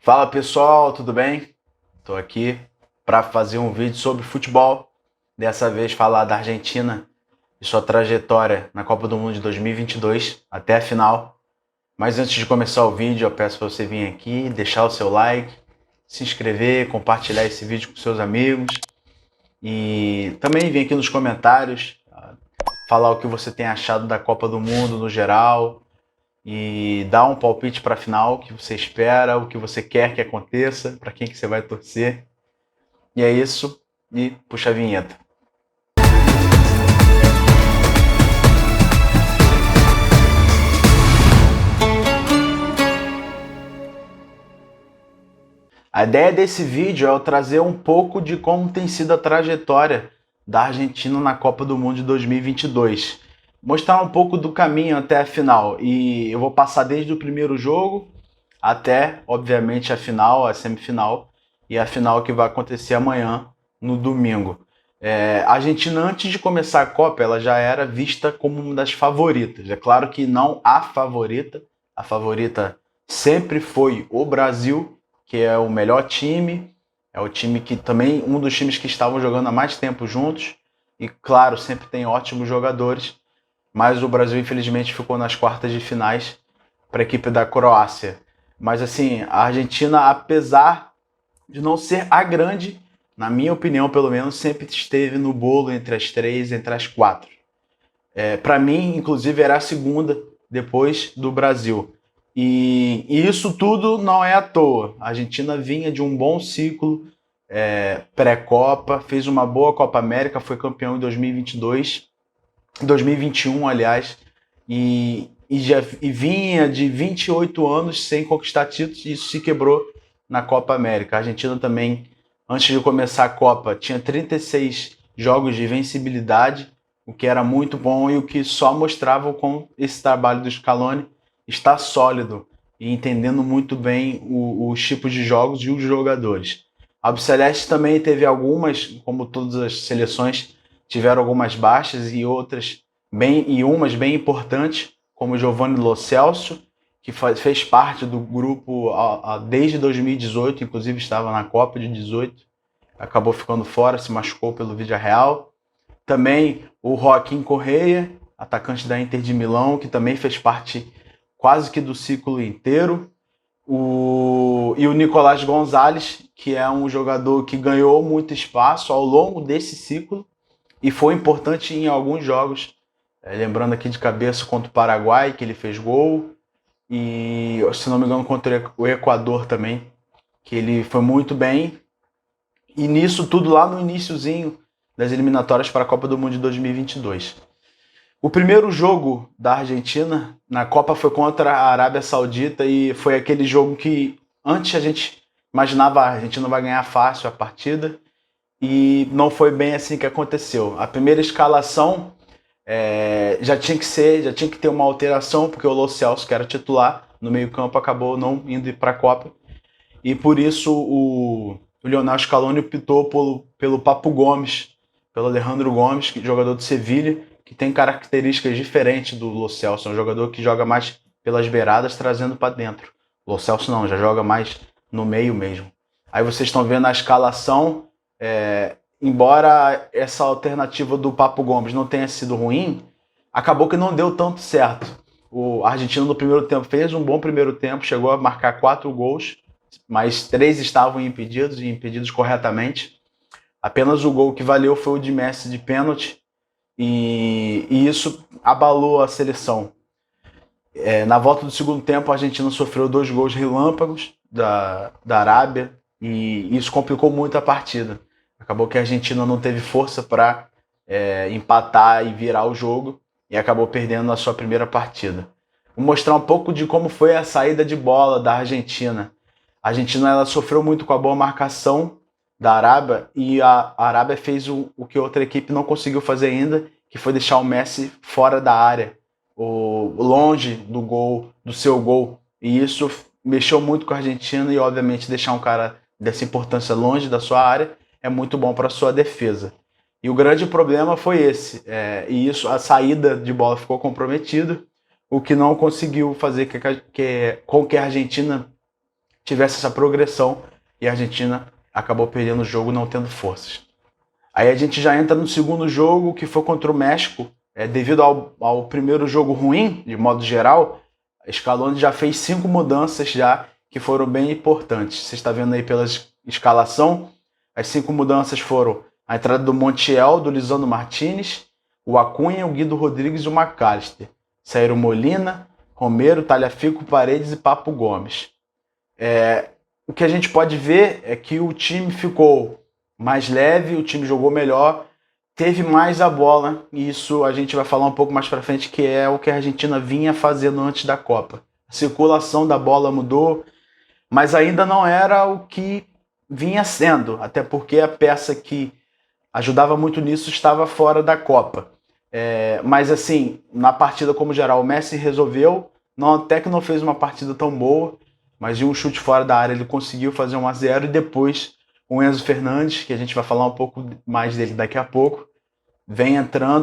Fala pessoal, tudo bem? Estou aqui para fazer um vídeo sobre futebol. Dessa vez falar da Argentina e sua trajetória na Copa do Mundo de 2022 até a final. Mas antes de começar o vídeo, eu peço para você vir aqui, deixar o seu like, se inscrever, compartilhar esse vídeo com seus amigos e também vir aqui nos comentários falar o que você tem achado da Copa do Mundo no geral e dar um palpite para a final, o que você espera, o que você quer que aconteça, para quem que você vai torcer. E é isso, e puxa a vinheta. A ideia desse vídeo é eu trazer um pouco de como tem sido a trajetória da Argentina na Copa do Mundo de 2022. Mostrar um pouco do caminho até a final. E eu vou passar desde o primeiro jogo até, obviamente, a final, a semifinal e a final que vai acontecer amanhã, no domingo. A Argentina, antes de começar a Copa, ela já era vista como uma das favoritas. É claro que não a favorita sempre foi o Brasil, que é o melhor time, é o time que também, um dos times que estavam jogando há mais tempo juntos, e claro, sempre tem ótimos jogadores, mas o Brasil infelizmente ficou nas quartas de finais para a equipe da Croácia. Mas assim, a Argentina, apesar de não ser a grande, na minha opinião pelo menos, sempre esteve no bolo entre as três, entre as quatro. Para mim, inclusive, era a segunda depois do Brasil. E isso tudo não é à toa. A Argentina vinha de um bom ciclo pré-Copa, fez uma boa Copa América, foi campeão em 2022, 2021, aliás, e vinha de 28 anos sem conquistar títulos, e isso se quebrou na Copa América. A Argentina também, antes de começar a Copa, tinha 36 jogos de vencibilidade, o que era muito bom e o que só mostrava como esse trabalho do Scaloni está sólido e entendendo muito bem os tipos de jogos e os jogadores. A Albiceleste também teve algumas, como todas as seleções, tiveram algumas baixas e umas bem importantes, como Giovanni Lo Celso, que fez parte do grupo desde 2018, inclusive estava na Copa de 18, acabou ficando fora, se machucou pelo Villarreal. Também o Joaquim Correa, atacante da Inter de Milão, que também fez parte quase que do ciclo inteiro. E o Nicolás Gonzalez, que é um jogador que ganhou muito espaço ao longo desse ciclo e foi importante em alguns jogos. Lembrando aqui de cabeça contra o Paraguai, que ele fez gol. E, se não me engano, contra o Equador também, que ele foi muito bem. E nisso tudo lá no iniciozinho das eliminatórias para a Copa do Mundo de 2022. O primeiro jogo da Argentina na Copa foi contra a Arábia Saudita e foi aquele jogo que antes a gente imaginava a Argentina vai ganhar fácil a partida e não foi bem assim que aconteceu. A primeira escalação já tinha que ter uma alteração, porque o Lo Celso, que era titular no meio-campo, acabou não indo para a Copa. E por isso o Lionel Scaloni optou pelo Papu Gomes, pelo Alejandro Gomes, jogador do Sevilha, que tem características diferentes do Lo Celso. É um jogador que joga mais pelas beiradas, trazendo para dentro. O Lo Celso não, já joga mais no meio mesmo. Aí vocês estão vendo a escalação. Embora essa alternativa do Papu Gomes não tenha sido ruim, acabou que não deu tanto certo. O argentino no primeiro tempo fez um bom primeiro tempo, chegou a marcar 4 gols, mas 3 estavam impedidos e impedidos corretamente. Apenas o gol que valeu foi o de Messi de pênalti e isso abalou a seleção. Na volta do segundo tempo, a Argentina sofreu 2 gols relâmpagos da Arábia e isso complicou muito a partida. Acabou que a Argentina não teve força para empatar e virar o jogo e acabou perdendo a sua primeira partida. Vou mostrar um pouco de como foi a saída de bola da Argentina. A Argentina ela sofreu muito com a boa marcação da Arábia e a Arábia fez o que outra equipe não conseguiu fazer ainda, que foi deixar o Messi fora da área, longe do seu gol. E isso mexeu muito com a Argentina e, obviamente, deixar um cara dessa importância longe da sua área é muito bom para a sua defesa. E o grande problema foi esse. E isso, a saída de bola ficou comprometida, o que não conseguiu fazer com que a Argentina tivesse essa progressão, e a Argentina acabou perdendo o jogo, não tendo forças. Aí a gente já entra no segundo jogo, que foi contra o México. Devido ao primeiro jogo ruim, de modo geral, Scaloni já fez 5 mudanças já, que foram bem importantes. Você está vendo aí pela escalação, as 5 mudanças foram a entrada do Montiel, do Lisandro Martinez, o Acunha, o Guido Rodrigues e o McAllister. Saíram Molina, Romero, Tagliafico, Paredes e Papo Gomes. O que a gente pode ver é que o time ficou mais leve, o time jogou melhor, teve mais a bola, e isso a gente vai falar um pouco mais para frente, que é o que a Argentina vinha fazendo antes da Copa. A circulação da bola mudou, mas ainda não era o que vinha sendo, até porque a peça que ajudava muito nisso estava fora da Copa. Mas assim, na partida como geral, o Messi resolveu, até que não fez uma partida tão boa, mas de um chute fora da área ele conseguiu fazer 1-0, e depois o Enzo Fernandes, que a gente vai falar um pouco mais dele daqui a pouco,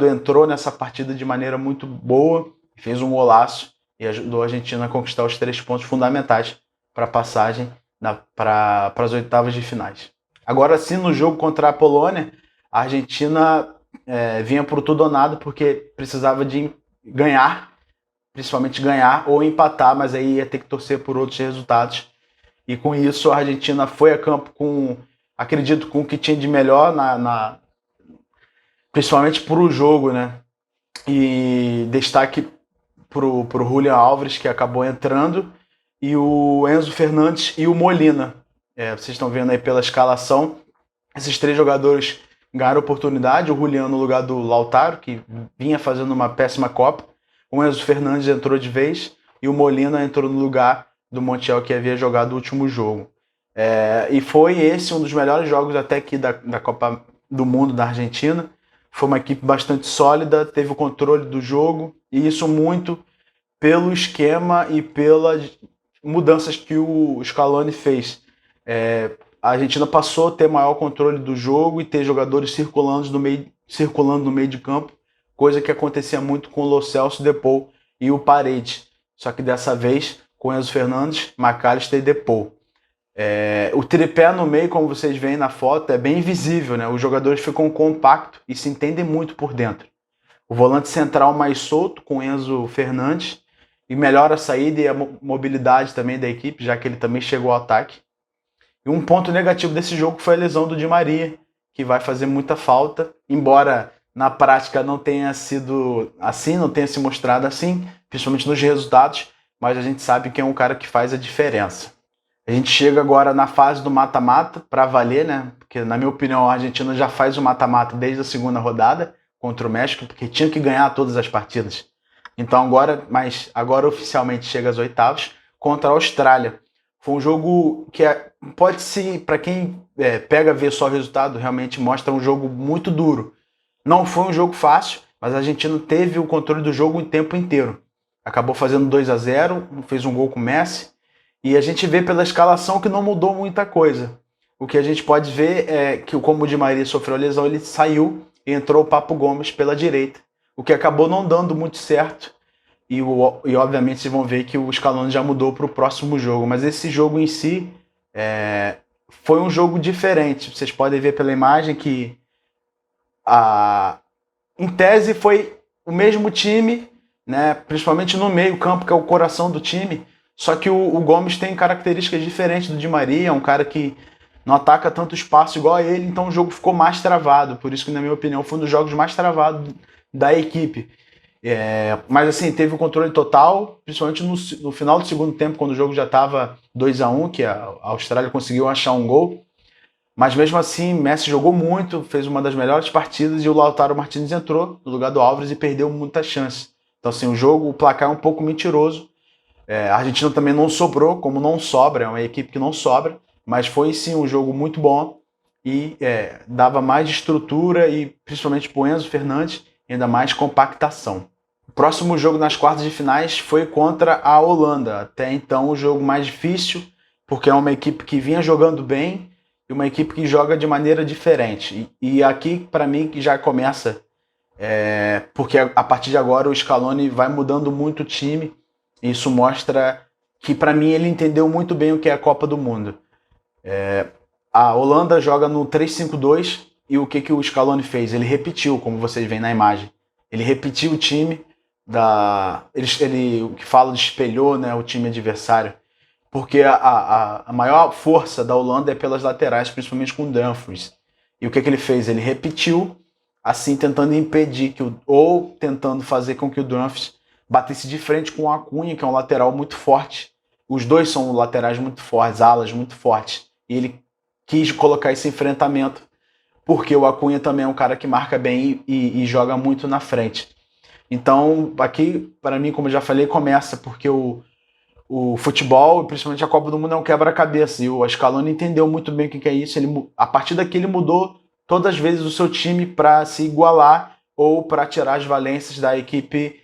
entrou nessa partida de maneira muito boa, fez um golaço e ajudou a Argentina a conquistar os 3 pontos fundamentais para a passagem para as oitavas de finais. Agora sim, no jogo contra a Polônia, a Argentina vinha por tudo ou nada, porque precisava de ganhar, principalmente ganhar ou empatar, mas aí ia ter que torcer por outros resultados. E com isso a Argentina foi a campo acredito, com o que tinha de melhor, principalmente para o jogo, né? E destaque para o Julián Álvares, que acabou entrando, e o Enzo Fernandes e o Molina. Vocês estão vendo aí pela escalação, esses 3 jogadores ganharam oportunidade, o Julián no lugar do Lautaro, que vinha fazendo uma péssima Copa, o Enzo Fernandes entrou de vez, e o Molina entrou no lugar do Montiel, que havia jogado o último jogo. E foi esse um dos melhores jogos até aqui da Copa do Mundo da Argentina. Foi uma equipe bastante sólida, teve o controle do jogo, e isso muito pelo esquema e pelas mudanças que o Scaloni fez. A Argentina passou a ter maior controle do jogo e ter jogadores circulando no meio de campo, coisa que acontecia muito com o Lo Celso, Depou e o Paredes. Só que dessa vez com Enzo Fernandes, McAllister e Depou. O tripé no meio, como vocês veem na foto, é bem visível, né? Os jogadores ficam compactos e se entendem muito por dentro. O volante central mais solto, com Enzo Fernandes, e melhora a saída e a mobilidade também da equipe, já que ele também chegou ao ataque. E um ponto negativo desse jogo foi a lesão do Di Maria, que vai fazer muita falta, embora na prática não tenha sido assim, não tenha se mostrado assim, principalmente nos resultados, mas a gente sabe que é um cara que faz a diferença. A gente chega agora na fase do mata-mata, para valer, né? Porque, na minha opinião, a Argentina já faz o mata-mata desde a segunda rodada contra o México, porque tinha que ganhar todas as partidas. Então agora oficialmente chega às oitavas contra a Austrália. Foi um jogo que pode ser, para quem pega ver só o resultado, realmente mostra um jogo muito duro. Não foi um jogo fácil, mas a Argentina teve o controle do jogo o tempo inteiro. Acabou fazendo 2-0, fez um gol com o Messi, e a gente vê pela escalação que não mudou muita coisa. O que a gente pode ver é que, como o Di Maria sofreu a lesão, ele saiu e entrou o Papo Gomes pela direita, o que acabou não dando muito certo. E obviamente vocês vão ver que o Scaloni já mudou para o próximo jogo. Mas esse jogo em si foi um jogo diferente. Vocês podem ver pela imagem que, em tese, foi o mesmo time, né? Principalmente no meio-campo, que é o coração do time. Só que o Gomes tem características diferentes do Di Maria, é um cara que não ataca tanto espaço igual a ele, então o jogo ficou mais travado. Por isso que, na minha opinião, foi um dos jogos mais travados da equipe. Mas assim, teve o controle total, principalmente no final do segundo tempo, quando o jogo já estava 2-1, que a Austrália conseguiu achar um gol. Mas mesmo assim, Messi jogou muito, fez uma das melhores partidas, e o Lautaro Martinez entrou no lugar do Álvares e perdeu muita chance. Então assim, o placar é um pouco mentiroso. A Argentina também não sobrou, como não sobra, é uma equipe que não sobra, mas foi sim um jogo muito bom e dava mais estrutura e principalmente para o Enzo Fernandes, ainda mais compactação. O próximo jogo nas quartas de finais foi contra a Holanda, até então o jogo mais difícil, porque é uma equipe que vinha jogando bem e uma equipe que joga de maneira diferente. E aqui, para mim, que já começa, porque a partir de agora o Scaloni vai mudando muito o time. Isso mostra que para mim ele entendeu muito bem o que é a Copa do Mundo. A Holanda joga no 3-5-2 e o que o Scaloni fez? Ele repetiu, como vocês veem na imagem. Ele repetiu o time o que fala de espelhou, né, o time adversário. Porque a maior força da Holanda é pelas laterais, principalmente com o Dumfries. E o que ele fez? Ele repetiu, assim tentando impedir ou tentando fazer com que o Dumfries batesse de frente com o Acunha, que é um lateral muito forte. Os dois são laterais muito fortes, alas muito fortes. E ele quis colocar esse enfrentamento, porque o Acunha também é um cara que marca bem e joga muito na frente. Então, aqui, para mim, como eu já falei, começa porque o futebol, principalmente a Copa do Mundo, é um quebra-cabeça. E o Scaloni entendeu muito bem o que é isso. A partir daqui, ele mudou todas as vezes o seu time para se igualar ou para tirar as valências da equipe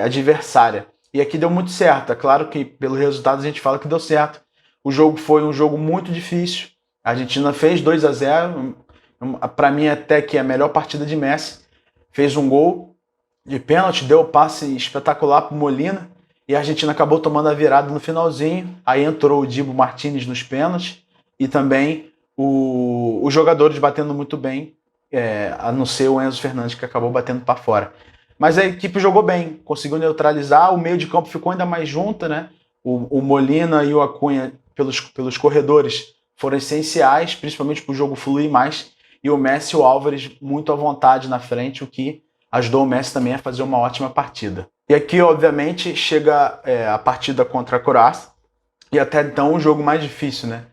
adversária. E aqui deu muito certo. É claro que, pelo resultado, a gente fala que deu certo. O jogo foi um jogo muito difícil. A Argentina fez 2-0. Para mim, até que é a melhor partida de Messi. Fez um gol de pênalti, deu o passe espetacular para o Molina. E a Argentina acabou tomando a virada no finalzinho. Aí entrou o Dibu Martínez nos pênaltis. E também os jogadores batendo muito bem, a não ser o Enzo Fernandes, que acabou batendo para fora. Mas a equipe jogou bem, conseguiu neutralizar. O meio de campo ficou ainda mais junto, né? O Molina e o Acunha, pelos corredores, foram essenciais, principalmente para o jogo fluir mais. E o Messi e o Álvares muito à vontade na frente, o que ajudou o Messi também a fazer uma ótima partida. E aqui, obviamente, chega a partida contra a Croácia. E até então um jogo mais difícil, né?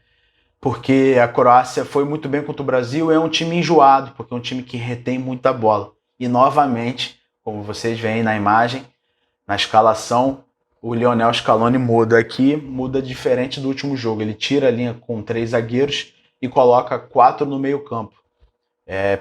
Porque a Croácia foi muito bem contra o Brasil, é um time enjoado, porque é um time que retém muita bola. E novamente, como vocês veem na imagem, na escalação, o Lionel Scaloni muda aqui, muda diferente do último jogo. Ele tira a linha com 3 zagueiros e coloca 4 no meio campo.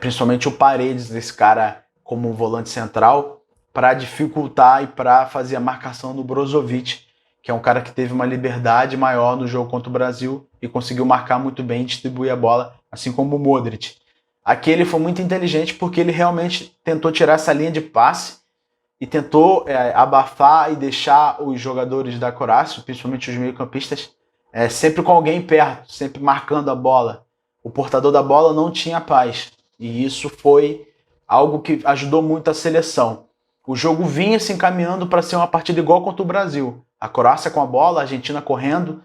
Principalmente o Paredes, esse cara como volante central, para dificultar e para fazer a marcação do Brozovic, que é um cara que teve uma liberdade maior no jogo contra o Brasil e conseguiu marcar muito bem e distribuir a bola, assim como o Modric. Aqui ele foi muito inteligente porque ele realmente tentou tirar essa linha de passe e tentou abafar e deixar os jogadores da Croácia, principalmente os meio-campistas, sempre com alguém perto, sempre marcando a bola. O portador da bola não tinha paz. E isso foi algo que ajudou muito a seleção. O jogo vinha se encaminhando para ser uma partida igual contra o Brasil. A Croácia com a bola, a Argentina correndo,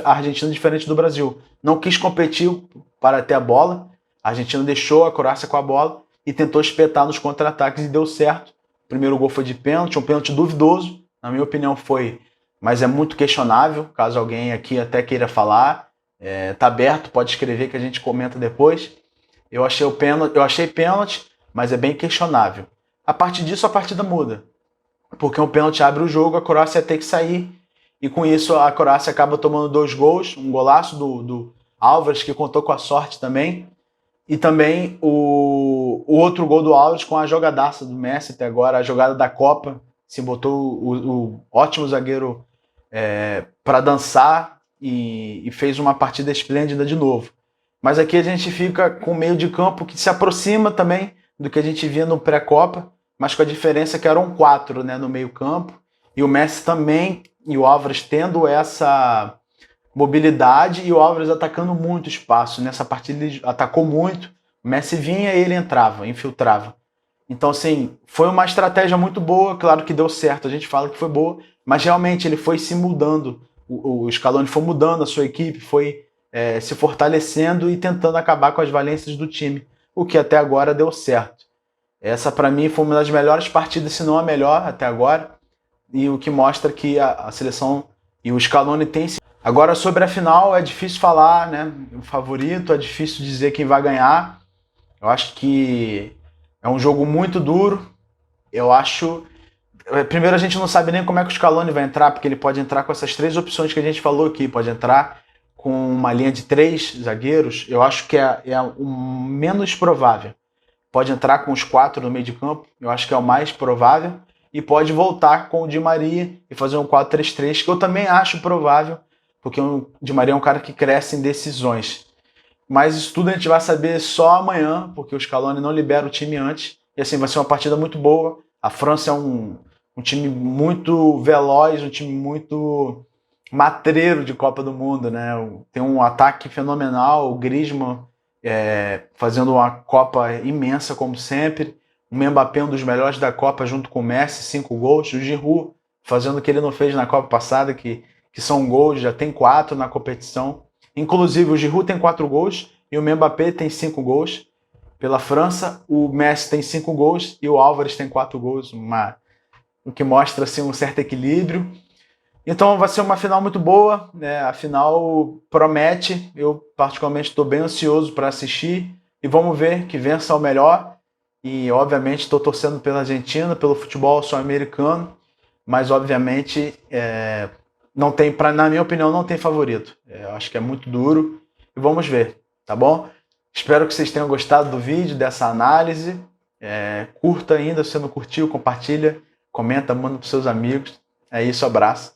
a Argentina diferente do Brasil. Não quis competir para ter a bola, a Argentina deixou a Croácia com a bola e tentou espetar nos contra-ataques e deu certo. O primeiro gol foi de pênalti, um pênalti duvidoso, na minha opinião foi, mas é muito questionável, caso alguém aqui até queira falar. Tá aberto, pode escrever que a gente comenta depois. Eu achei pênalti, mas é bem questionável. A partir disso, a partida muda. Porque um pênalti abre o jogo, a Croácia ia ter que sair. E com isso, a Croácia acaba tomando 2 gols. Um golaço do Álvares, que contou com a sorte também. E também o outro gol do Álvares com a jogadaça do Messi até agora. A jogada da Copa. Se botou o ótimo zagueiro para dançar e fez uma partida esplêndida de novo. Mas aqui a gente fica com meio de campo que se aproxima também do que a gente via no pré-copa, mas com a diferença que eram 4, né, no meio campo. E o Messi também, e o Álvares tendo essa mobilidade, e o Álvares atacando muito espaço. Nessa partida ele atacou muito, o Messi vinha e ele entrava, infiltrava. Então, assim, foi uma estratégia muito boa, claro que deu certo, a gente fala que foi boa, mas realmente ele foi se mudando, o Scaloni foi mudando a sua equipe, foi se fortalecendo e tentando acabar com as valências do time, o que até agora deu certo. Essa, para mim, foi uma das melhores partidas, se não a melhor até agora, e o que mostra que a seleção e o Scaloni tem... Agora, sobre a final, é difícil falar, né? O favorito, é difícil dizer quem vai ganhar. Eu acho que é um jogo muito duro. Eu acho... Primeiro, a gente não sabe nem como é que o Scaloni vai entrar, porque ele pode entrar com essas 3 opções que a gente falou aqui. Pode entrar com uma linha de 3 zagueiros. Eu acho que é o menos provável. Pode entrar com os 4 no meio de campo, eu acho que é o mais provável. E pode voltar com o Di Maria e fazer um 4-3-3, que eu também acho provável, porque o Di Maria é um cara que cresce em decisões. Mas isso tudo a gente vai saber só amanhã, porque o Scaloni não libera o time antes. E assim, vai ser uma partida muito boa. A França é um um time muito veloz, um time muito matreiro de Copa do Mundo, né? Tem um ataque fenomenal, o Griezmann fazendo uma Copa imensa como sempre, o Mbappé um dos melhores da Copa junto com o Messi, 5 gols, o Giroud fazendo o que ele não fez na Copa passada, que são gols, já tem 4 na competição. Inclusive o Giroud tem 4 gols e o Mbappé tem 5 gols. Pela França, o Messi tem 5 gols e o Álvares tem 4 gols, o que mostra assim, um certo equilíbrio. Então vai ser uma final muito boa, né? A final promete, eu particularmente estou bem ansioso para assistir e vamos ver que vença o melhor. E obviamente estou torcendo pela Argentina, pelo futebol sul-americano, mas obviamente não tem, na minha opinião, não tem favorito. Eu acho que é muito duro e vamos ver, tá bom? Espero que vocês tenham gostado do vídeo, dessa análise. Curta ainda, se você não curtiu, compartilha, comenta, manda para seus amigos. É isso, abraço.